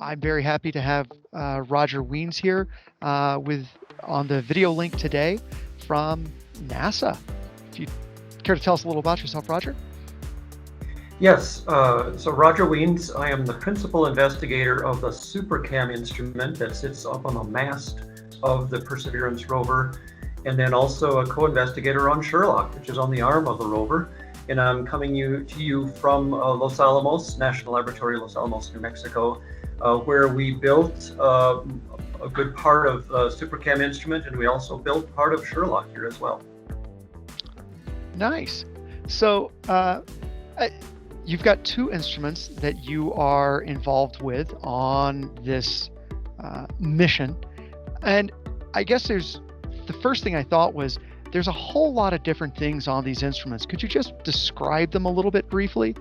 I'm very happy to have Roger Wiens here on the video link today from NASA. If you care to tell us a little about yourself, Roger? Yes, so Roger Wiens, I am the principal investigator of the Supercam instrument that sits up on the mast of the Perseverance rover, and then also a co-investigator on Sherlock, which is on the arm of the rover. And I'm coming to you from Los Alamos, National Laboratory, Los Alamos, New Mexico, where we built a good part of the Supercam instrument, and we also built part of Sherlock here as well. Nice. So you've got two instruments that you are involved with on this mission. And I guess the first thing I thought was there's a whole lot of different things on these instruments. Could you just describe them a little bit briefly?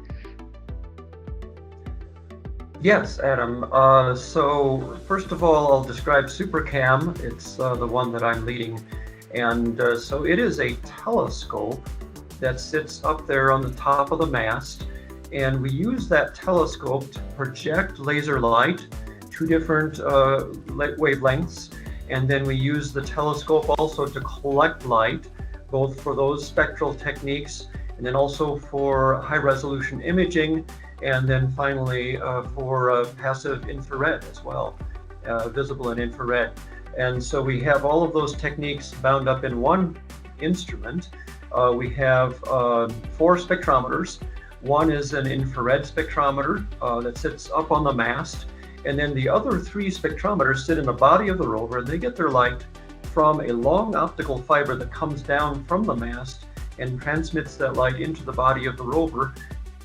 Yes, Adam. So first of all, I'll describe Supercam. It's the one that I'm leading. And so it is a telescope that sits up there on the top of the mast. And we use that telescope to project laser light, two different wavelengths. And then we use the telescope also to collect light, both for those spectral techniques, and then also for high resolution imaging, and then finally for passive infrared as well, visible and infrared. And so we have all of those techniques bound up in one instrument. We have 4 spectrometers. One is an infrared spectrometer that sits up on the mast. And then the other 3 spectrometers sit in the body of the rover, and they get their light from a long optical fiber that comes down from the mast and transmits that light into the body of the rover.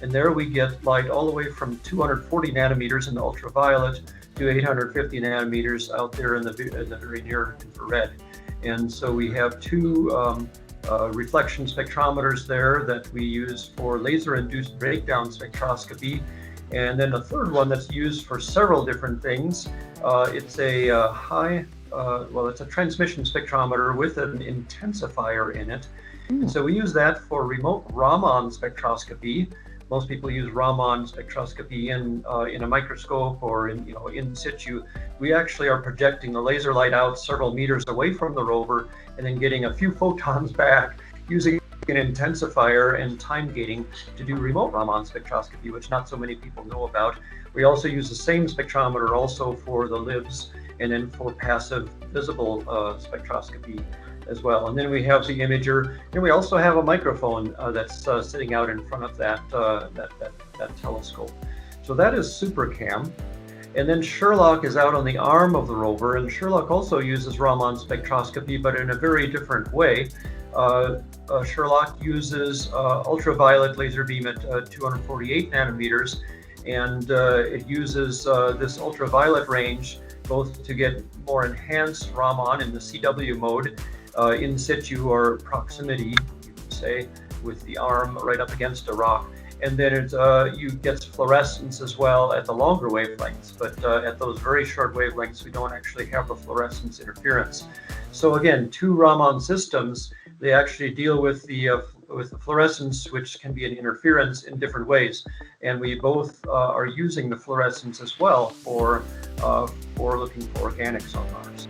And there we get light all the way from 240 nanometers in the ultraviolet to 850 nanometers out there in the very near infrared. And so we have 2 reflection spectrometers there that we use for laser-induced breakdown spectroscopy. And then a third one that's used for several different things. It's a it's a transmission spectrometer with an intensifier in it. And so we use that for remote Raman spectroscopy. Most people use Raman spectroscopy in a microscope or in situ. We actually are projecting the laser light out several meters away from the rover and then getting a few photons back using an intensifier and time gating to do remote Raman spectroscopy, which not so many people know about. We also use the same spectrometer also for the LIBS and then for passive visible spectroscopy as well. And then we have the imager, and we also have a microphone that's sitting out in front of that telescope. So that is Supercam. And then Sherlock is out on the arm of the rover, and Sherlock also uses Raman spectroscopy, but in a very different way. Sherlock uses ultraviolet laser beam at 248 nanometers, and it uses this ultraviolet range both to get more enhanced Raman in the CW mode, in situ or proximity, you could say, with the arm right up against a rock. And then you get fluorescence as well at the longer wavelengths, but at those very short wavelengths, we don't actually have the fluorescence interference. So again, 2 Raman systems, they actually deal with the fluorescence, which can be an interference in different ways. And we both are using the fluorescence as well for looking for organics on Mars.